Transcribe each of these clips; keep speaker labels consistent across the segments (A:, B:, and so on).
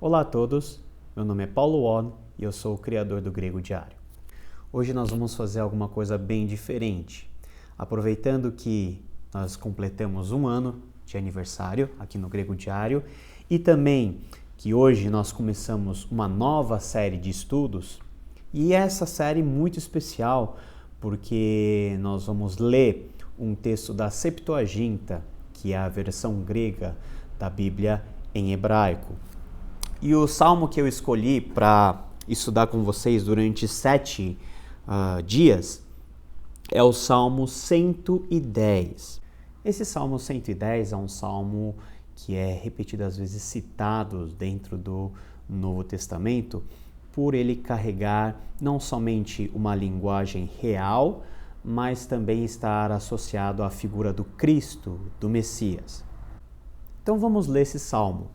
A: Olá a todos, meu nome é Paulo Won e eu sou o criador do Grego Diário. Hoje nós vamos fazer alguma coisa bem diferente. Aproveitando que nós completamos um ano de aniversário aqui no Grego Diário e também que hoje nós começamos uma nova série de estudos, e essa série muito especial porque nós vamos ler um texto da Septuaginta, que é a versão grega da Bíblia em hebraico. E o salmo que eu escolhi para estudar com vocês durante 7 dias é o Salmo 110. Esse Salmo 110 é um salmo que é repetidas vezes citado dentro do Novo Testamento, por ele carregar não somente uma linguagem real, mas também estar associado à figura do Cristo, do Messias. Então vamos ler esse salmo,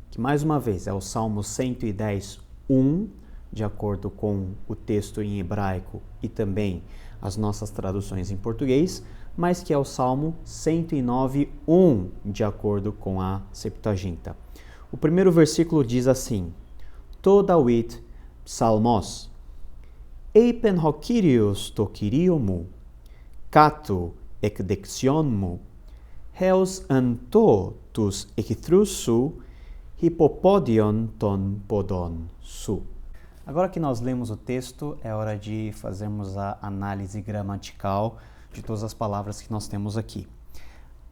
A: que mais uma vez é o Salmo 110, 1, de acordo com o texto em hebraico e também as nossas traduções em português, mas que é o Salmo 109, 1, de acordo com a Septuaginta. O primeiro versículo diz assim: To Dawid psalmos, eipen ho Kyrios to Kyriomou, kato ekdexionmou, heos anto tus ekthrusu, Hipopodion ton podon su. Agora que nós lemos o texto, é hora de fazermos a análise gramatical de todas as palavras que nós temos aqui.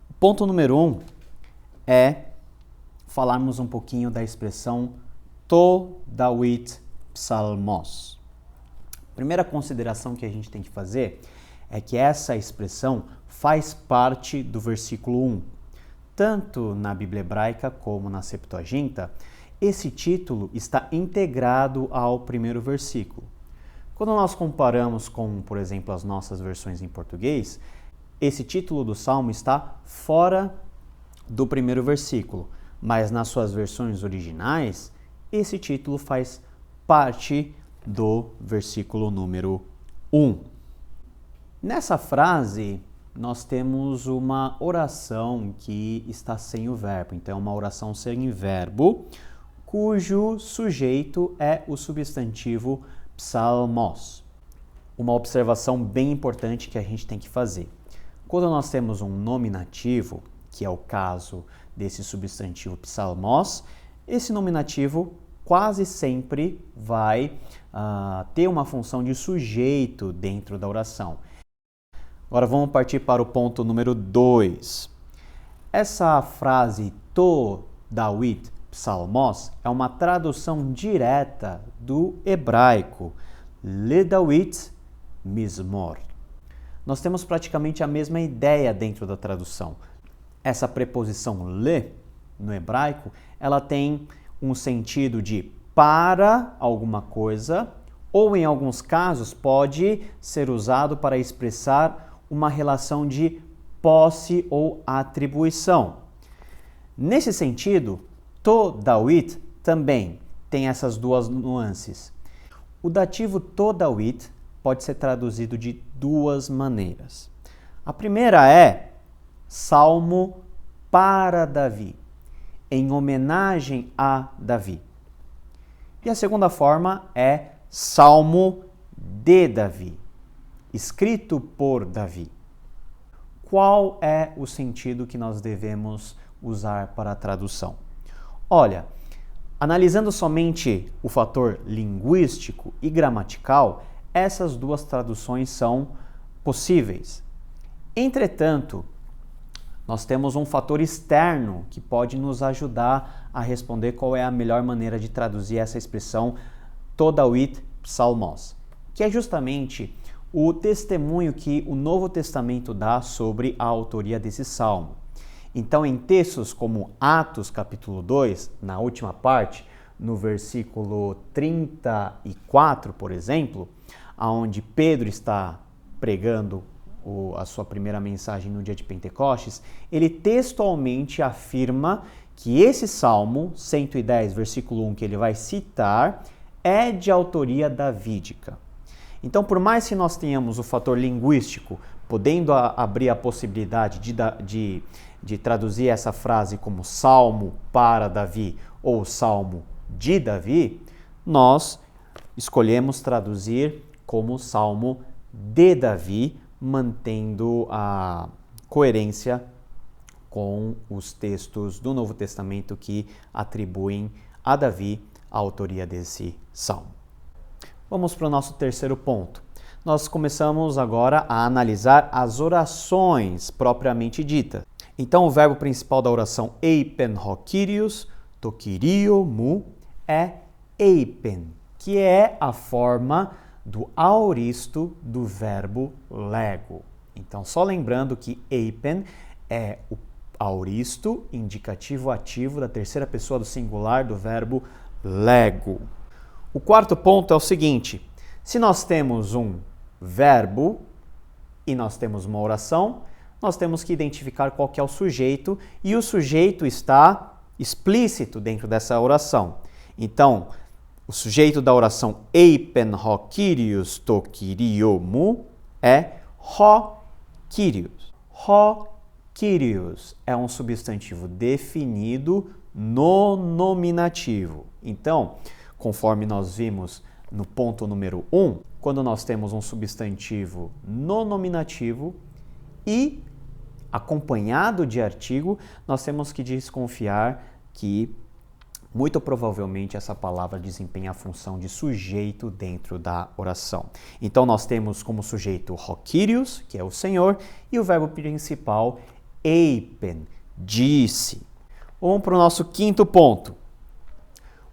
A: O ponto número 1 é falarmos um pouquinho da expressão To Dawid psalmos. A primeira consideração que a gente tem que fazer é que essa expressão faz parte do versículo 1. Tanto na Bíblia hebraica como na Septuaginta, esse título está integrado ao primeiro versículo. Quando nós comparamos com, por exemplo, as nossas versões em português, esse título do Salmo está fora do primeiro versículo, mas nas suas versões originais, esse título faz parte do versículo número 1. Nessa frase, nós temos uma oração que está sem o verbo. Então, é uma oração sem verbo, cujo sujeito é o substantivo psalmos. Uma observação bem importante que a gente tem que fazer. Quando nós temos um nominativo, que é o caso desse substantivo psalmos, esse nominativo quase sempre vai ter uma função de sujeito dentro da oração. Agora vamos partir para o ponto número 2. Essa frase To Dawid psalmos é uma tradução direta do hebraico Le Dawid Mizmor. Nós temos praticamente a mesma ideia dentro da tradução. Essa preposição le, no hebraico, ela tem um sentido de para alguma coisa, ou em alguns casos pode ser usado para expressar uma relação de posse ou atribuição. Nesse sentido, To Dawid também tem essas duas nuances. O dativo To Dawid pode ser traduzido de duas maneiras. A primeira é Salmo para Davi, em homenagem a Davi. E a segunda forma é Salmo de Davi, escrito por Davi. Qual é o sentido que nós devemos usar para a tradução? Olha, analisando somente o fator linguístico e gramatical, essas duas traduções são possíveis. Entretanto, nós temos um fator externo que pode nos ajudar a responder qual é a melhor maneira de traduzir essa expressão To Dawid psalmos, que é justamente o testemunho que o Novo Testamento dá sobre a autoria desse salmo. Então, em textos como Atos capítulo 2, na última parte, no versículo 34, por exemplo, onde Pedro está pregando a sua primeira mensagem no dia de Pentecostes, ele textualmente afirma que esse Salmo 110, versículo 1, que ele vai citar, é de autoria davídica. Então, por mais que nós tenhamos o fator linguístico, podendo abrir a possibilidade de traduzir essa frase como Salmo para Davi ou Salmo de Davi, nós escolhemos traduzir como Salmo de Davi, mantendo a coerência com os textos do Novo Testamento que atribuem a Davi a autoria desse salmo. Vamos para o nosso terceiro ponto. Nós começamos agora a analisar as orações propriamente ditas. Então, o verbo principal da oração eipen ho Kyrios, to Kyrio mu, é eipen, que é a forma do aoristo do verbo lego. Então, só lembrando que eipen é o aoristo indicativo ativo da terceira pessoa do singular do verbo lego. O quarto ponto é o seguinte: se nós temos um verbo e nós temos uma oração, nós temos que identificar qual que é o sujeito, e o sujeito está explícito dentro dessa oração. Então, o sujeito da oração eipen ho Kyrios to Kyrio mu é ho Kyrios. Ho Kyrios é um substantivo definido no nominativo. Então, conforme nós vimos no ponto número 1, quando nós temos um substantivo no nominativo e acompanhado de artigo, nós temos que desconfiar que muito provavelmente essa palavra desempenha a função de sujeito dentro da oração. Então nós temos como sujeito ho Kyrios, que é o Senhor, e o verbo principal eipen, disse. Vamos para o nosso quinto ponto.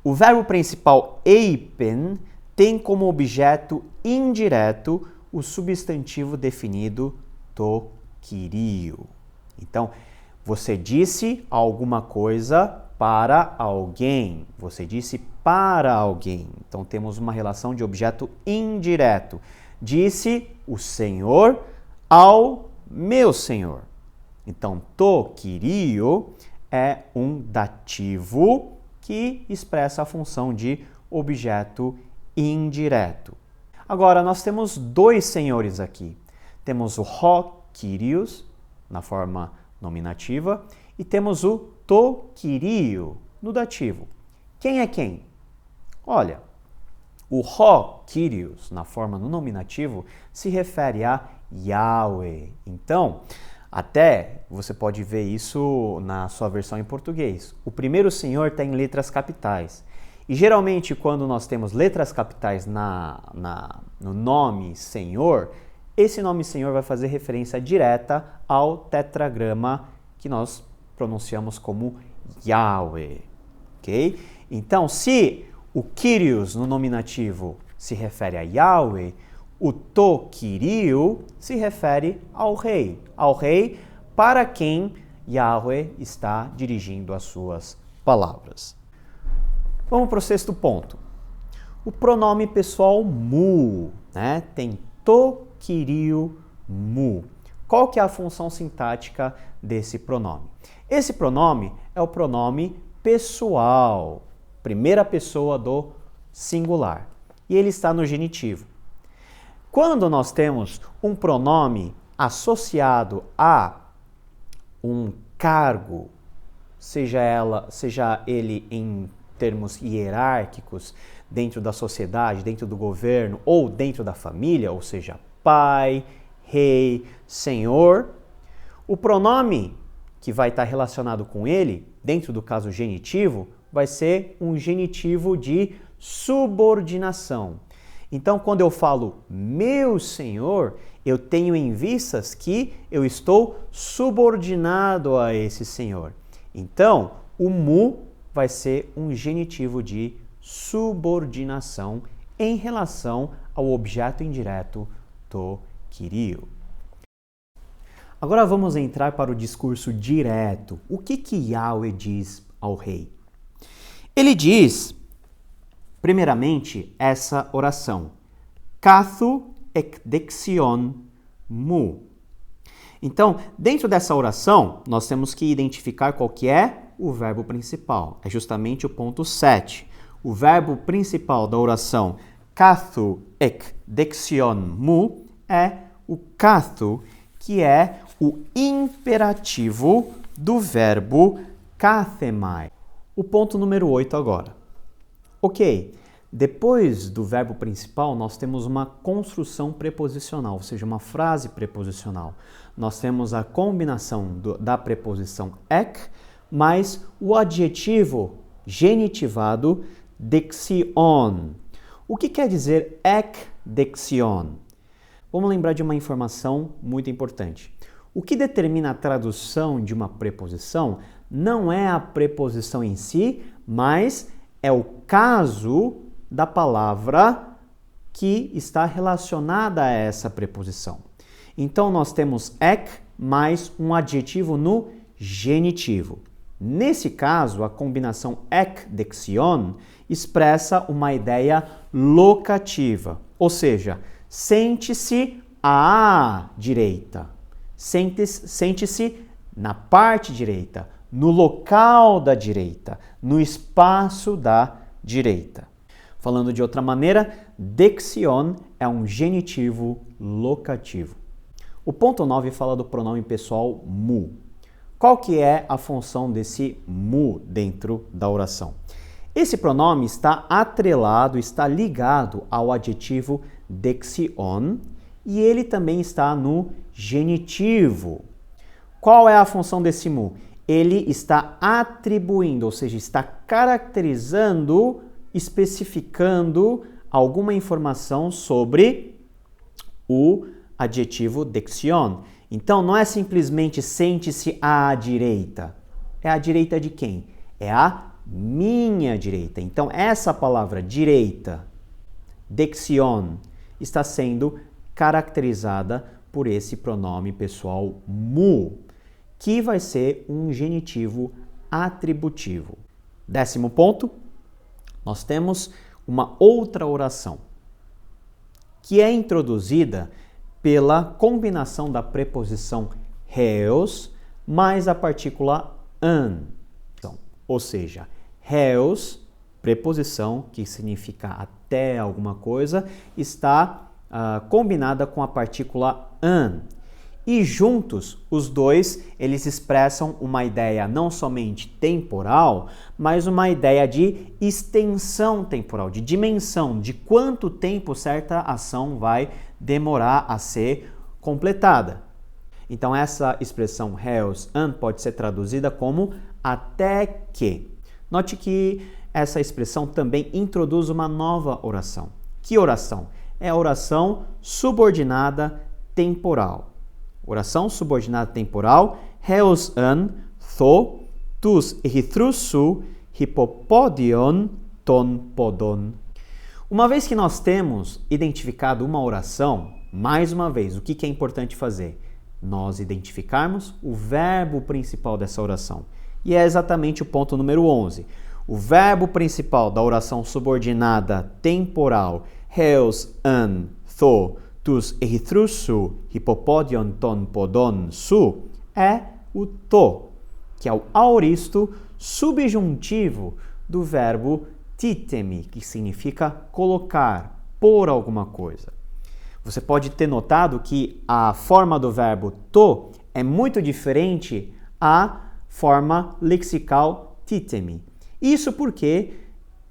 A: O verbo principal eipen tem como objeto indireto o substantivo definido to Kyrio. Então, você disse alguma coisa para alguém. Você disse para alguém. Então, temos uma relação de objeto indireto. Disse o Senhor ao meu Senhor. Então, to Kyrio é um dativo que expressa a função de objeto indireto. Agora, nós temos dois senhores aqui. Temos o ho Kyrios, na forma nominativa, e temos o to Kyrio, no dativo. Quem é quem? Olha, o ho Kyrios, na forma no nominativo, se refere a Yahweh. Então, até você pode ver isso na sua versão em português. O primeiro senhor está em letras capitais. E geralmente, quando nós temos letras capitais no nome Senhor, esse nome Senhor vai fazer referência direta ao tetragrama que nós pronunciamos como Yahweh. Ok? Então, se o Kyrios no nominativo se refere a Yahweh, o to Kyrio se refere ao rei para quem Yahweh está dirigindo as suas palavras. Vamos para o sexto ponto. O pronome pessoal mu, né? Tem to Kyrio mu. Qual que é a função sintática desse pronome? Esse pronome é o pronome pessoal, primeira pessoa do singular, e ele está no genitivo. Quando nós temos um pronome associado a um cargo, seja ele em termos hierárquicos, dentro da sociedade, dentro do governo ou dentro da família, ou seja, pai, rei, senhor, o pronome que vai estar relacionado com ele, dentro do caso genitivo, vai ser um genitivo de subordinação. Então, quando eu falo meu senhor, eu tenho em vistas que eu estou subordinado a esse senhor. Então, o mu vai ser um genitivo de subordinação em relação ao objeto indireto to Kyrio. Agora vamos entrar para o discurso direto. O que Yahweh diz ao rei? Ele diz, primeiramente, essa oração. Kathu ekdexion mu. Então, dentro dessa oração, nós temos que identificar qual que é o verbo principal. É justamente o ponto 7. O verbo principal da oração kathu ekdexion mu é o kathu, que é o imperativo do verbo kathemai. O ponto número 8 agora. Ok, depois do verbo principal, nós temos uma construção preposicional, ou seja, uma frase preposicional. Nós temos a combinação da preposição ek mais o adjetivo genitivado dexeon. O que quer dizer ek dexeon? Vamos lembrar de uma informação muito importante. O que determina a tradução de uma preposição não é a preposição em si, mas é o caso da palavra que está relacionada a essa preposição. Então, nós temos ek mais um adjetivo no genitivo. Nesse caso, a combinação ek dexeon expressa uma ideia locativa, ou seja, sente-se à direita, sente-se na parte direita, no local da direita, no espaço da direita. Falando de outra maneira, dexeon é um genitivo locativo. O ponto 9 fala do pronome pessoal mu. Qual que é a função desse mu dentro da oração? Esse pronome está atrelado, está ligado ao adjetivo dexeon e ele também está no genitivo. Qual é a função desse mu? Ele está atribuindo, ou seja, está caracterizando, especificando alguma informação sobre o adjetivo dexeon. Então, não é simplesmente sente-se à direita. É à direita de quem? É a minha direita. Então, essa palavra direita, dexeon, está sendo caracterizada por esse pronome pessoal mu, que vai ser um genitivo atributivo. 10º ponto, nós temos uma outra oração, que é introduzida pela combinação da preposição heos mais a partícula an. Ou seja, heos, preposição que significa até alguma coisa, está combinada com a partícula an. E juntos, os dois, eles expressam uma ideia não somente temporal, mas uma ideia de extensão temporal, de dimensão, de quanto tempo certa ação vai demorar a ser completada. Então, essa expressão heos an pode ser traduzida como até que. Note que essa expressão também introduz uma nova oração. Que oração? É a oração subordinada temporal. Oração subordinada temporal, heos an tho tus erithrusu hippopodion ton podon. Uma vez que nós temos identificado uma oração, mais uma vez, o que é importante fazer? Nós identificarmos o verbo principal dessa oração. E é exatamente o ponto número 11. O verbo principal da oração subordinada temporal, heos an tho tus erithrusu hippopodion ton podon su, é o to, que é o aoristo subjuntivo do verbo titemi, que significa colocar, pôr alguma coisa. Você pode ter notado que a forma do verbo to é muito diferente à forma lexical titemi. Isso porque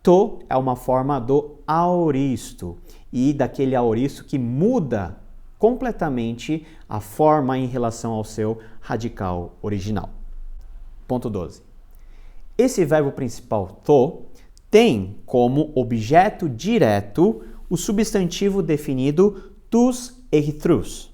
A: to é uma forma do aoristo e daquele aoristo que muda completamente a forma em relação ao seu radical original. Ponto 12. Esse verbo principal to tem como objeto direto o substantivo definido tus erithros.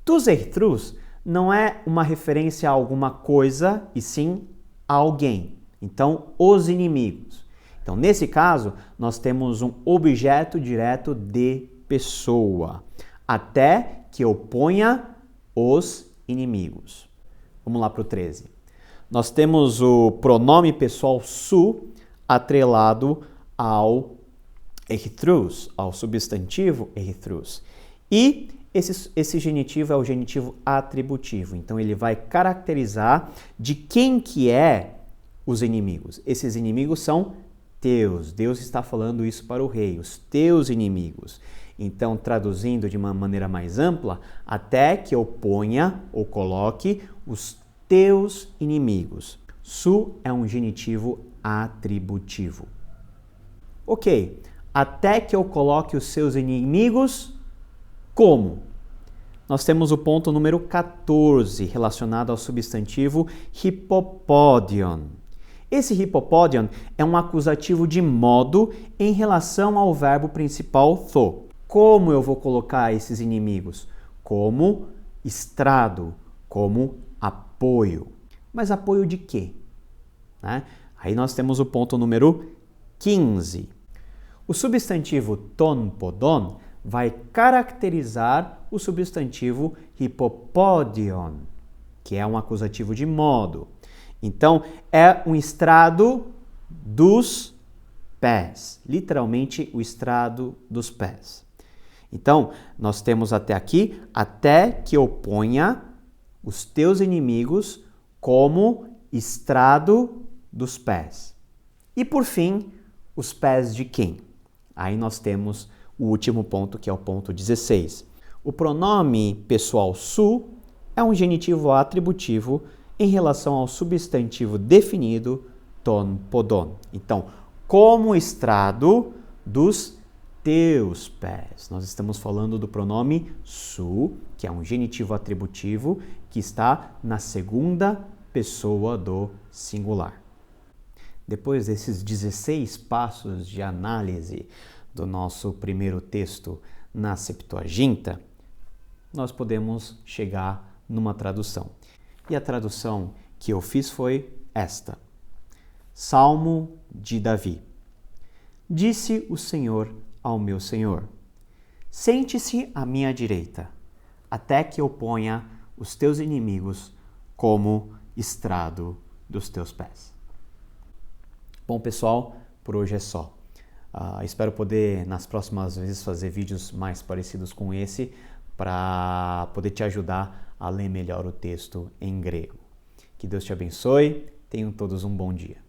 A: Tus erithros não é uma referência a alguma coisa, e sim a alguém. Então, os inimigos. Então, nesse caso, nós temos um objeto direto de pessoa, até que eu ponha os inimigos. Vamos lá para o 13. Nós temos o pronome pessoal su atrelado ao erithros, ao substantivo erithros. E esse genitivo é o genitivo atributivo. Então, ele vai caracterizar de quem que é os inimigos. Esses inimigos são teus. Deus está falando isso para o rei, os teus inimigos. Então, traduzindo de uma maneira mais ampla, até que eu ponha ou coloque os teus inimigos. Su é um genitivo atributivo. Ok, até que eu coloque os seus inimigos como? Nós temos o ponto número 14, relacionado ao substantivo hippopodion. Esse hippopodion é um acusativo de modo em relação ao verbo principal tho. Como eu vou colocar esses inimigos? Como estrado, como apoio. Mas apoio de quê? Né? Aí nós temos o ponto número 15. O substantivo ton podon vai caracterizar o substantivo hippopodion, que é um acusativo de modo. Então, é um estrado dos pés, literalmente o estrado dos pés. Então, nós temos até aqui, até que eu ponha os teus inimigos como estrado dos pés. E por fim, os pés de quem? Aí nós temos o último ponto, que é o ponto 16. O pronome pessoal su é um genitivo atributivo em relação ao substantivo definido ton podon. Então, como estrado dos teus pés. Nós estamos falando do pronome su, que é um genitivo atributivo que está na segunda pessoa do singular. Depois desses 16 passos de análise do nosso primeiro texto na Septuaginta, nós podemos chegar numa tradução. E a tradução que eu fiz foi esta: Salmo de Davi. Disse o Senhor ao meu Senhor: sente-se à minha direita, até que eu ponha os teus inimigos como estrado dos teus pés. Bom, pessoal, por hoje é só. Espero poder, nas próximas vezes, fazer vídeos mais parecidos com esse para poder te ajudar a ler melhor o texto em grego. Que Deus te abençoe. Tenham todos um bom dia.